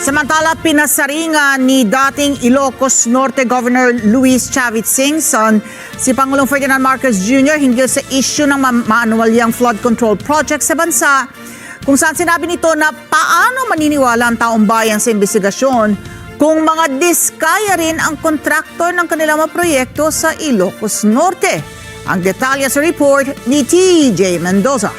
Samantala, pinasaringan ni dating Ilocos Norte Governor Luis Chavit Singson si Pangulong Ferdinand Marcos Jr. hinggil sa issue ng maanuwalyang flood control project sa bansa, kung saan sinabi nito na paano maniniwala ang taong bayan sa investigasyon kung mga diskaya rin ang kontraktor ng kanilang mga proyekto sa Ilocos Norte. Ang detalye sa report ni TJ Mendoza.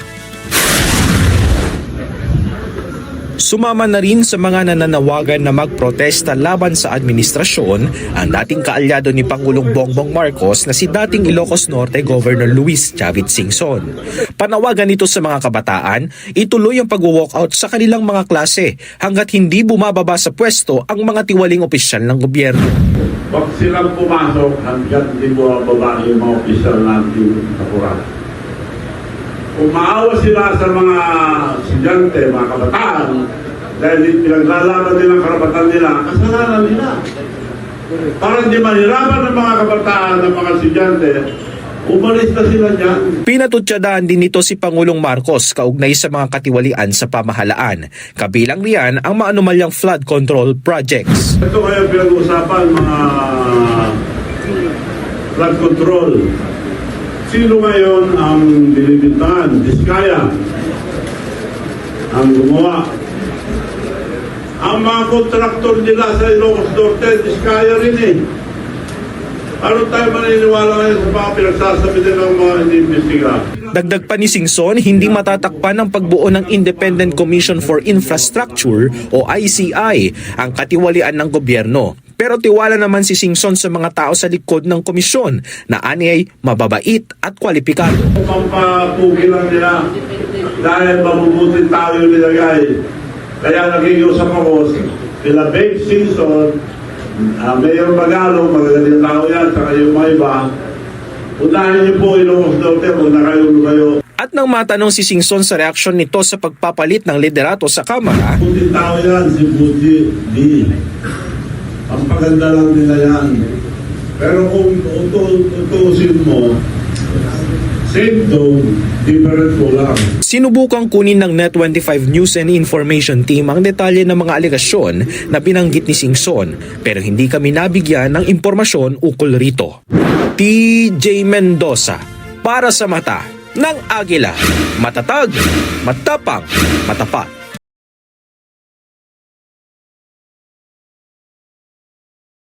Sumama na rin sa mga nananawagan na magprotesta laban sa administrasyon ang dating kaalyado ni Pangulong Bongbong Marcos na si dating Ilocos Norte Governor Luis Chavit Singson. Panawagan nito sa mga kabataan, ituloy ang pag-walkout sa kanilang mga klase hanggat hindi bumababa sa pwesto ang mga tiwaling opisyal ng gobyerno. Huwag silang pumasok hanggat hindi bumababa yung mga opisyal natin kapuran. Kung maawa sila sa mga estudyante, mga kabataan, dahil pinaglalaban nila ang karapatan nila, kasalanan nila. Para hindi mahirapan ng mga kabataan ng mga estudyante, umalis na sila dyan. Pinatutsadahan din nito si Pangulong Marcos kaugnay sa mga katiwalian sa pamahalaan. Kabilang riyan ang maanumalyang flood control projects. Ito kayo pinag-uusapan mga flood control. Sino ngayon ang binibintangan? Diskaya ang gumawa. Ang mga kontraktor nila sa Ilocos Norte, diskaya rin eh. Ano tayo maniniwala ngayon sa mga pinagsasabi din ng mga iniimbestiga? Dagdag pa ni Singson, hindi matatakpan ang pagbuo ng Independent Commission for Infrastructure o ICI ang katiwalian ng gobyerno. Pero tiwala naman si Singson sa mga tao sa likod ng komisyon na ani ay mababait at kwalipikado. Pampapugi lang nila dahil mabubuting tao yung nilagay. Kaya nag-iusap ako sila Babe Singson, Mayor Magalong, magagaling tao yan, saka yung mga iba. Unahin niyo po Ilocos Norte, huwag na kayo. At nang matanong si Singson sa reaksyon nito sa pagpapalit ng liderato sa Kamara, Buting tao yan, si Buti D. Ang paganda lang nila yan. Pero kung utusin mo, same dog, different ko lang. sinubukang kunin ng Net25 News and Information Team ang detalye ng mga alegasyon na binanggit ni Singson, pero hindi kami nabigyan ng impormasyon ukol rito. TJ Mendoza, para sa mata ng Agila, matatag, matapang, matapat.